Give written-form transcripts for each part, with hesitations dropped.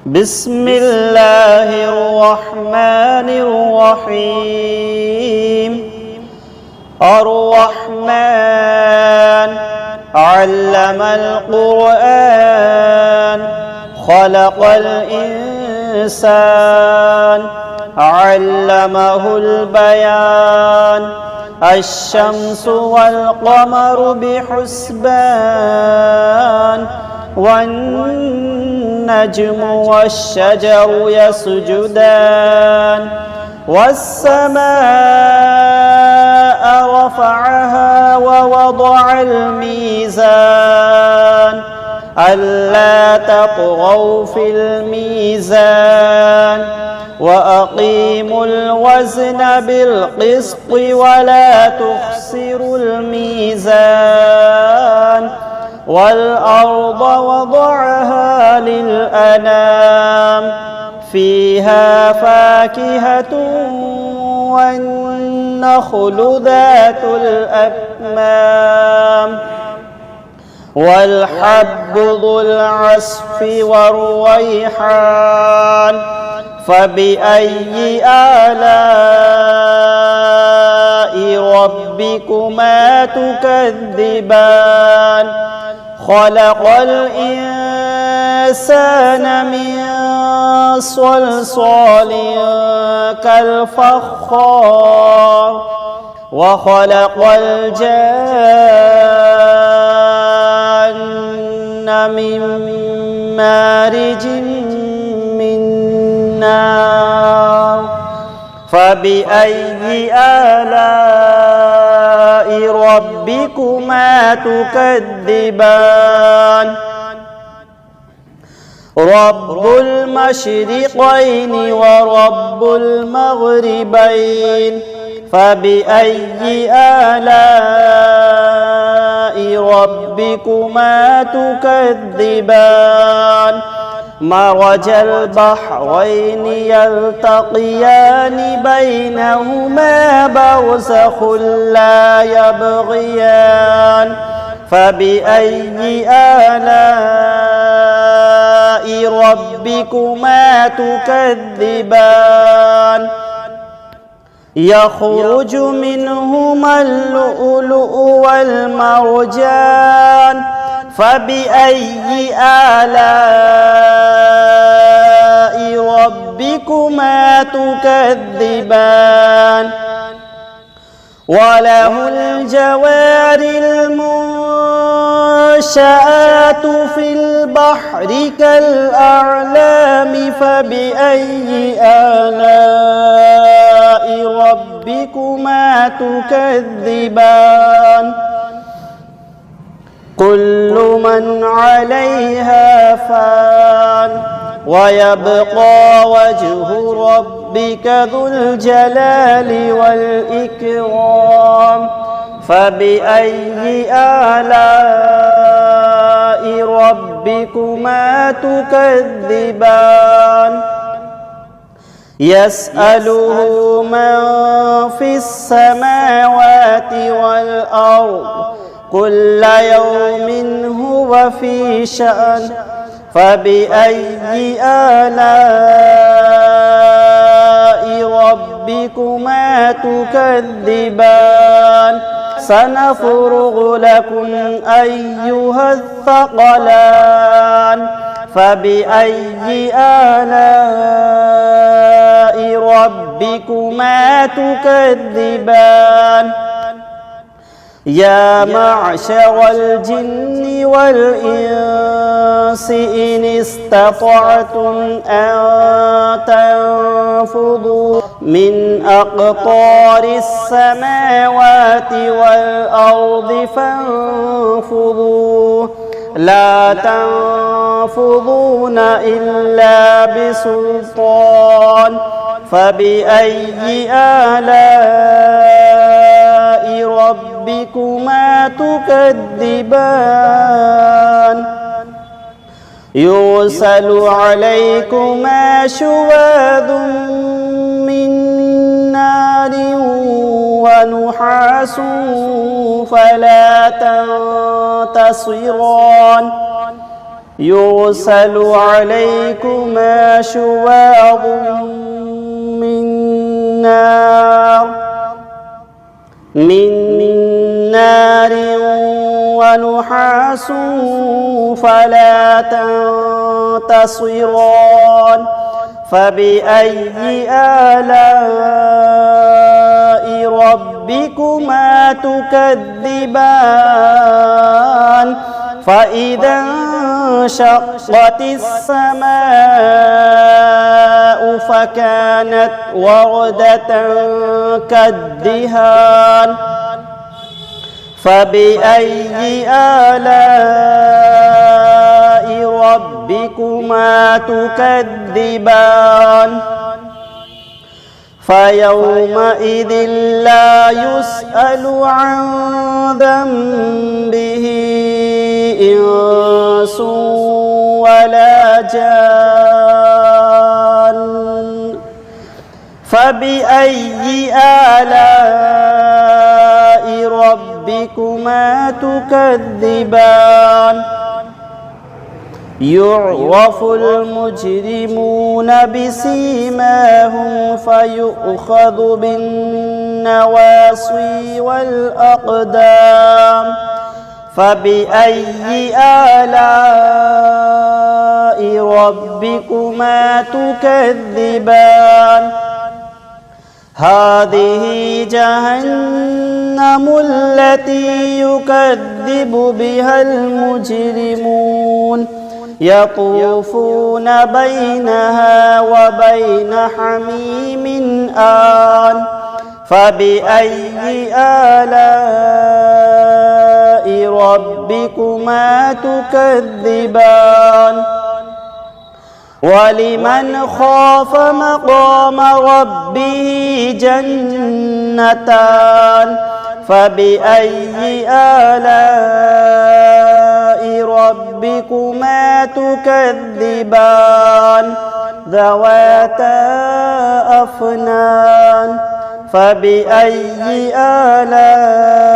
بسم الله الرحمن الرحيم. الرحمن علم القرآن خلق الإنسان علمه البيان. الشمس والقمر بحسبان والنجم والشجر يسجدان. والسماء رفعها ووضع الميزان ألا تطغوا في الميزان وأقيموا الوزن بالقسط ولا تخسروا الميزان. والأرض وضعها للأنام فيها فاكهة والنخل ذات الأكمام والحب ذو العصف والريحان. فبأي آلاء ربكما تكذبان؟ خلق الإنسان من صلصال كالفخار وخلق الجان من مارج من نار. فبأي آلاء ربكما تكذبان؟ رب المشرقين ورب المغربين. فبأي آلاء ربكما تكذبان؟ مرج البحرين يلتقيان بينهما برزخ لا يبغيان. فبأي آلاء ربكما تكذبان؟ يخرج منهما اللؤلؤ والمرجان. فبأي آلاء ربكما تكذبان؟ وله الجوار المنشآت في البحر كالأعلام. فبأي آلاء ربكما تكذبان؟ كل من عليها فان ويبقى وجه ربك ذو الجلال والإكرام. فبأي آلاء ربكما تكذبان؟ يسأله من في السماوات والأرض كل يوم هو في شأن. فبأي آلاء ربكما تكذبان؟ سنفرغ لكم أيها الثقلان. فبأي آلاء ربكما تكذبان؟ يا معشر الجن والإنس إن استطعتم أن تنفذوا من أقطار السماوات والأرض فانفذوا لا تنفذون إلا بسلطان. فبأي آلاء ربكما تكذبان؟ يرسل عليكما شواظ من نار ونحاس فلا تنتصران. يرسل عليكما شواظ من نار ونحاس فلا تنتصران فبأي آلاء ربكما تكذبان فإذا انشقت السماء فكانت وردة كالدهان فبأي آلاء ربكما تكذبان فيومئذ لا يسأل عن ذنبه إنس ولا جان فبأي آلاء ربكما تكذبان يعرف المجرمون بسيماهم فيؤخذ بالنواصي والأقدام فبأي آلاء ربكما تكذبان هذه جهنم التي يكذب بها المجرمون يطوفون بينها وبين حميم آن فبأي آلاء ربكما تكذبان ولمن خاف مقام ربه جنتان فبأي آلاء ربكما تكذبان ذواتا أفنان فبأي آلاء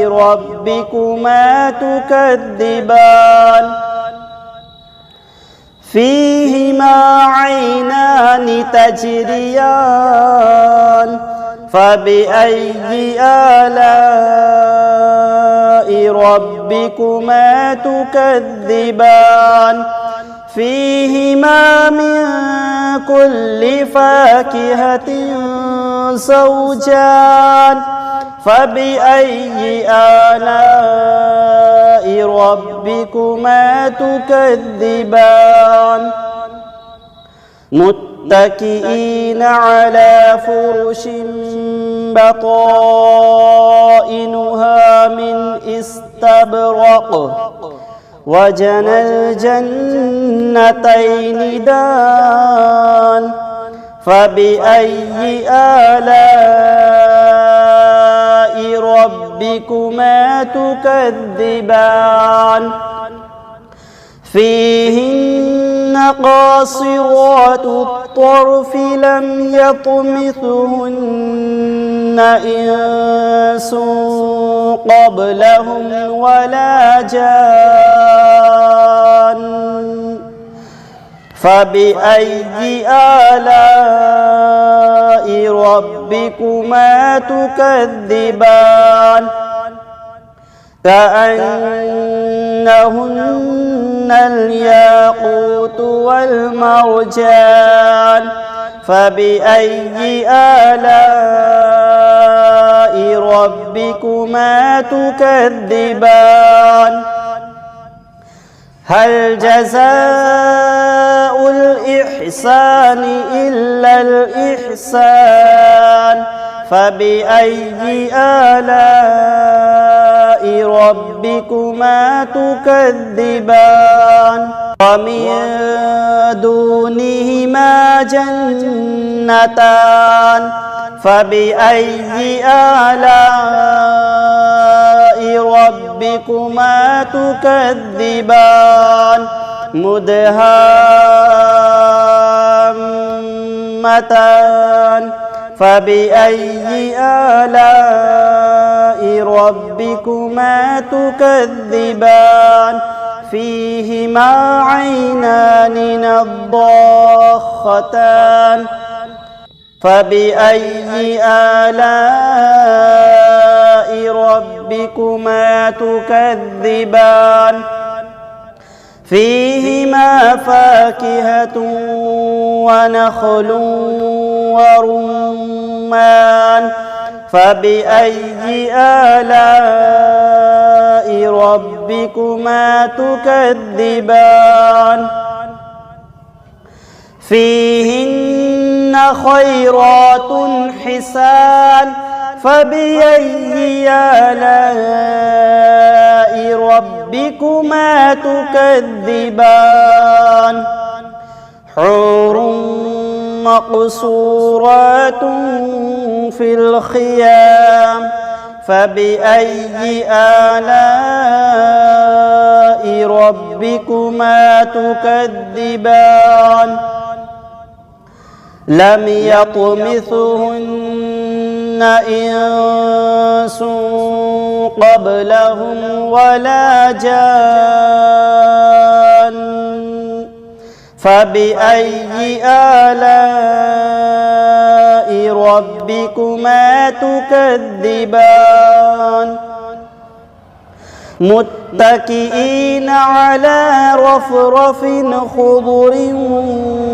ربكما تكذبان فيهما عينان تجريان فبأي آلاء ربكما تكذبان فيهما من كل فاكهة زوجان فبأي آلاء ربكما تكذبان متكئين على فرش بطائنها من استبرق وجنى الجنتين دان فبأي آلاء ربكما تكذبان فيهن قاصرات الطرف لم يطمثهن إنس قبلهم ولا جان فبأي آلاء ربكما تكذبان كأنهن الياقوت والمرجان فبأي آلاء ربكما تكذبان هل جزاء الإحسان إلا الإحسان فبأي آلاء ربكما تكذبان ومن دونهما جنتان فبأي آلاء ربكما تكذبان مدهامتان فبأي آلاء ربكما تكذبان فيهما عينان نضاختان فبأي آلاء ربكما تكذبان فيهما فاكهة ونخل ورمان فبأي آلاء ربكما تكذبان فيهن خيرات حسان فبأي آلاء ربكما تكذبان حور مقصورات في الخيام فبأي آلاء ربكما تكذبان لم يطمثهن إنس قبلهم ولا جان فبأي آلاء ربكما تكذبان متكئين على رفرف خضر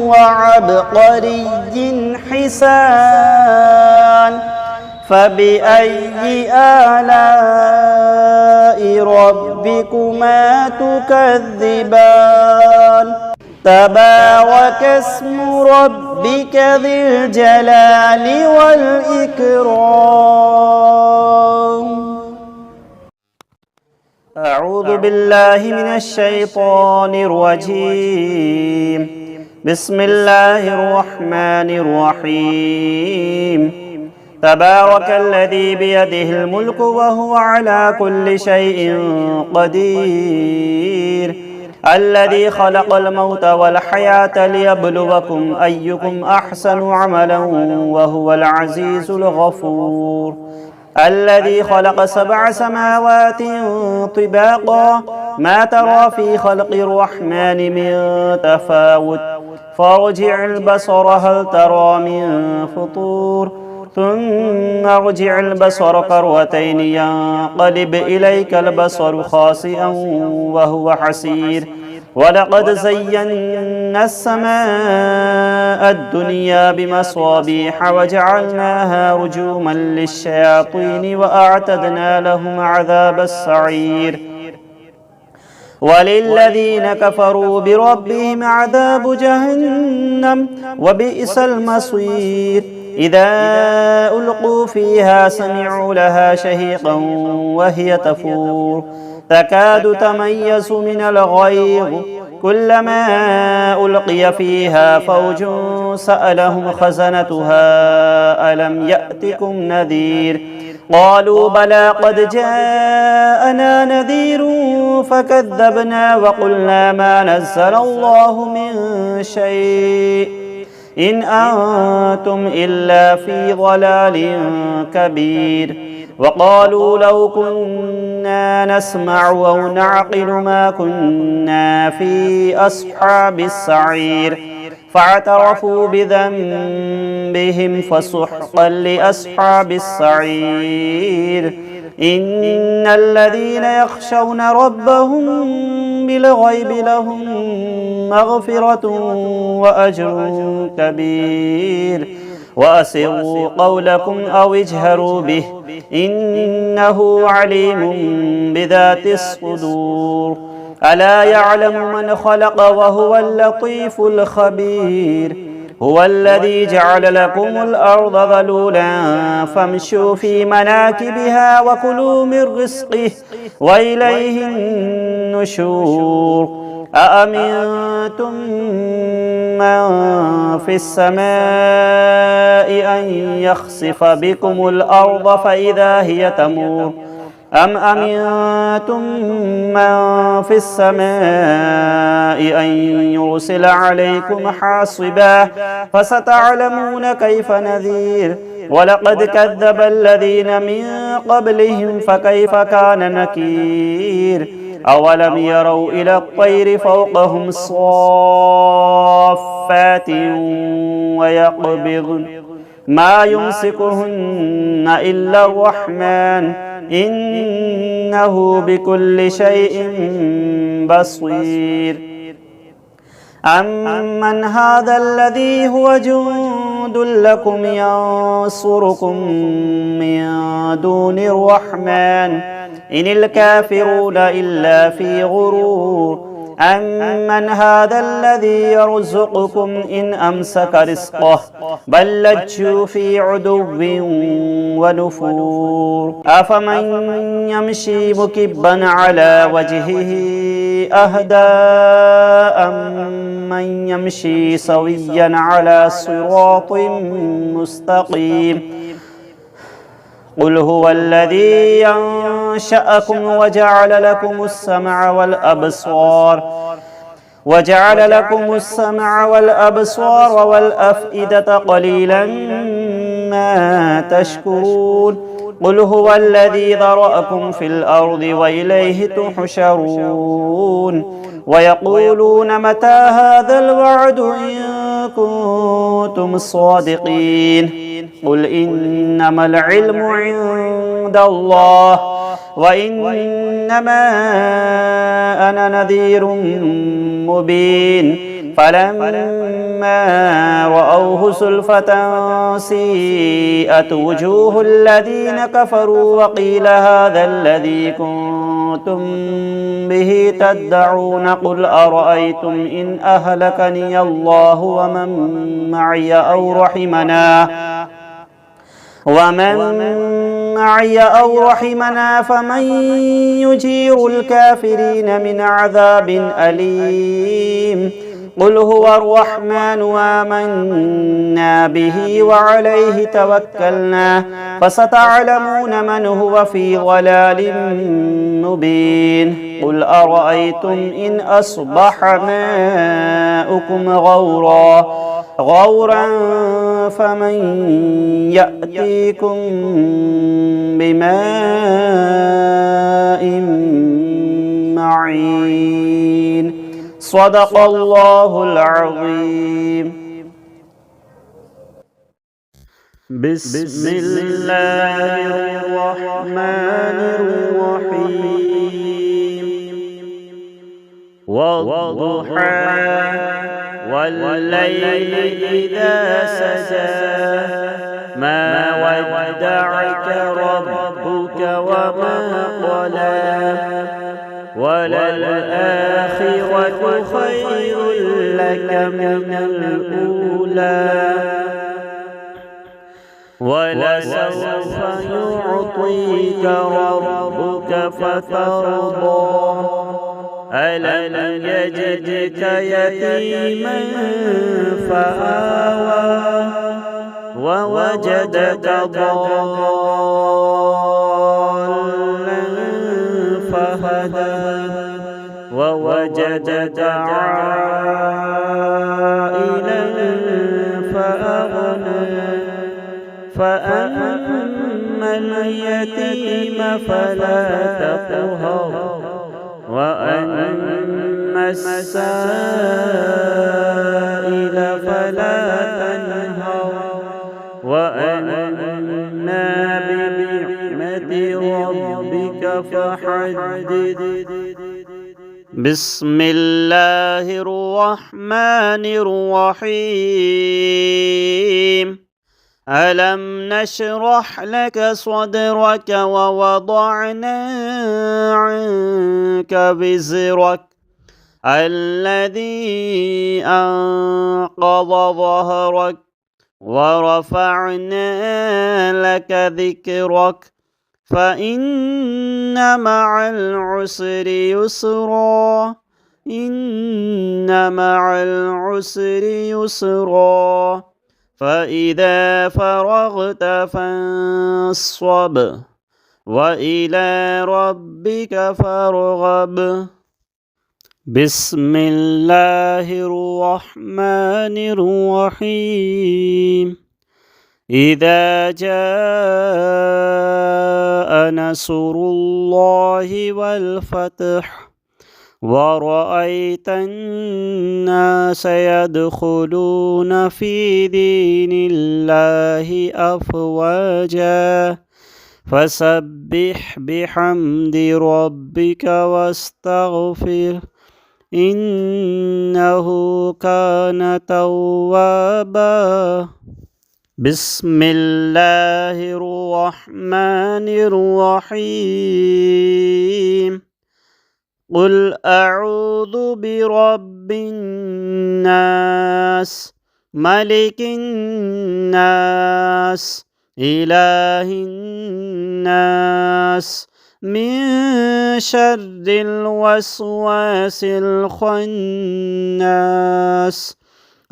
وعبقري حسان فبأي آلاء ربكما تكذبان تبارك اسم ربك ذي الجلال والإكرام أعوذ بالله من الشيطان الرجيم بسم الله الرحمن الرحيم تبارك الذي بيده الملك وهو على كل شيء قدير الذي خلق الموت والحياة ليبلوكم أيكم أحسن عملا وهو العزيز الغفور الذي خلق 7 سماوات طباقا ما ترى في خلق الرحمن من تفاوت فارجع البصر هل ترى من فطور ثم ارجع البصر كرتين ينقلب إليك البصر خاسئا وهو حسير ولقد زينا السماء الدنيا بمصابيح وجعلناها رجوما للشياطين وأعتدنا لهم عذاب السعير وللذين كفروا بربهم عذاب جهنم وبئس المصير إذا ألقوا فيها سمعوا لها شهيقا وهي تفور تكاد تميز من الغيظ كلما ألقي فيها فوج سألهم خزنتها ألم يأتكم نذير قالوا بلى قد جاءنا نذير فكذبنا وقلنا ما نزل الله من شيء إن أنتم إلا في ضلال كبير وقالوا لو كنا نسمع أو نعقل ما كنا في أصحاب السعير فاعترفوا بذنبهم فسحقا لأصحاب السعير إن الذين يخشون ربهم بالغيب لهم مغفرة وأجر كبير وأسروا قولكم أو اجهروا به إنه عليم بذات الصدور ألا يعلم من خلق وهو اللطيف الخبير هو الذي جعل لكم الأرض ذلولا فامشوا في مناكبها وكلوا من رزقه وإليه النشور أأمنتم من في السماء أن يخسف بكم الأرض فإذا هي تمور أم أمنتم من في السماء أن يرسل عليكم حاصبا فستعلمون كيف نذير ولقد كذب الذين من قبلهم فكيف كان نكير أولم يروا إلى الطير فوقهم صافات ويقبضن ما يمسكهن إلا الرحمن إنه بكل شيء بصير. أمن هذا الذي هو جند لكم ينصركم من دون الرحمن إن الكافرون إلا في غرور. أمن هذا الذي يرزقكم إن أمسك رزقه بل لجوا في عدو ونفور. أفمن يمشي مكبا على وجهه أهدى أمن يمشي سويا على صراط مستقيم. قل هو الذي ينشأكم وجعل لكم السمع والأبصار والأفئدة قليلا ما تشكرون. قل هو الذي ذرأكم في الأرض وإليه تحشرون. ويقولون متى هذا الوعد إن كنتم صادقين. قل إنما العلم عند الله وإنما أنا نذير مبين. فلما رأوه زلفة سيئت وجوه الذين كفروا وقيل هذا الذي كنتم به تدعون. قل أرأيتم إن أهلكني الله ومن معي أو رحمنا فمن يجير الكافرين من عذاب أليم. قل هو الرحمن آمنا به وعليه توكلنا فستعلمون من هو في ضلال مبين. قل أرأيتم إن أصبح ماؤكم غورا فمن يأتيكم بماء معين. صدق الله العظيم. بسم الله الرحمن الرحيم. والضحى والليل إذا سجى ما ودعك ربك وما قلى وللآخرة خير لك من الأولى ولسوف يعطيك ربك فترضى. ألم يجدك يتيما فآوى ووجدك ضالا فهدى ووجدك عائلا فأغنى. فأما اليتيم فلا تقهر وأما السائل فلا تنهر وأما بنعمة ربك فحدث. بسم الله الرحمن الرحيم. ألم نشرح لك صدرك ووضعنا عنك وزرك الذي أنقض ظهرك ورفعنا لك ذكرك فإن مع العسر يسرا إن مع العسر يسرا فإذا فرغت فانصب وإلى ربك فارغب. بسم الله الرحمن الرحيم. إذا جاء نصر الله والفتح ورأيت الناس يدخلون في دين الله أفواجا فسبح بحمد ربك واستغفر إنه كان توابا. بسم الله الرحمن الرحيم. قل أعوذ برب الناس ملك الناس إله الناس من شر الوسواس الخناس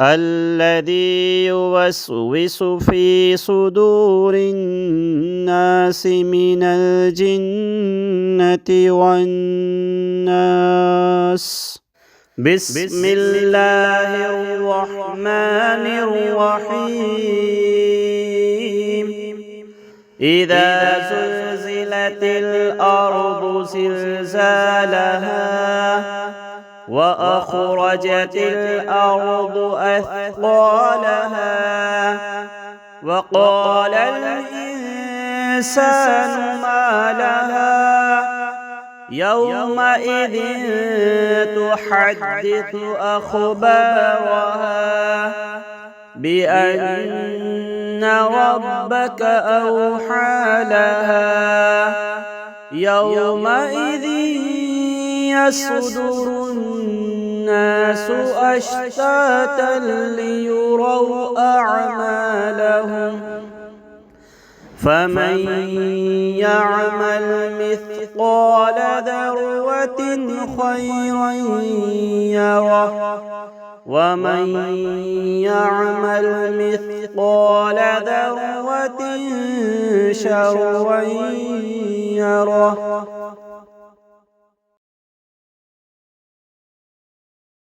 الذي يوسوس في صدور الناس من الجنة والناس. بسم الله الرحمن الرحيم. إذا زلزلت الأرض زلزالها وأخرجت الأرض أثقالها وقال الإنسان ما لها يومئذ تحدث أخبارها بأن ربك أوحى لها يومئذ يصدر الناس أشتاتا ليروا أعمالهم فمن يعمل مثقال ذرة خيرا يره ومن يعمل مثقال ذرة شرا يره.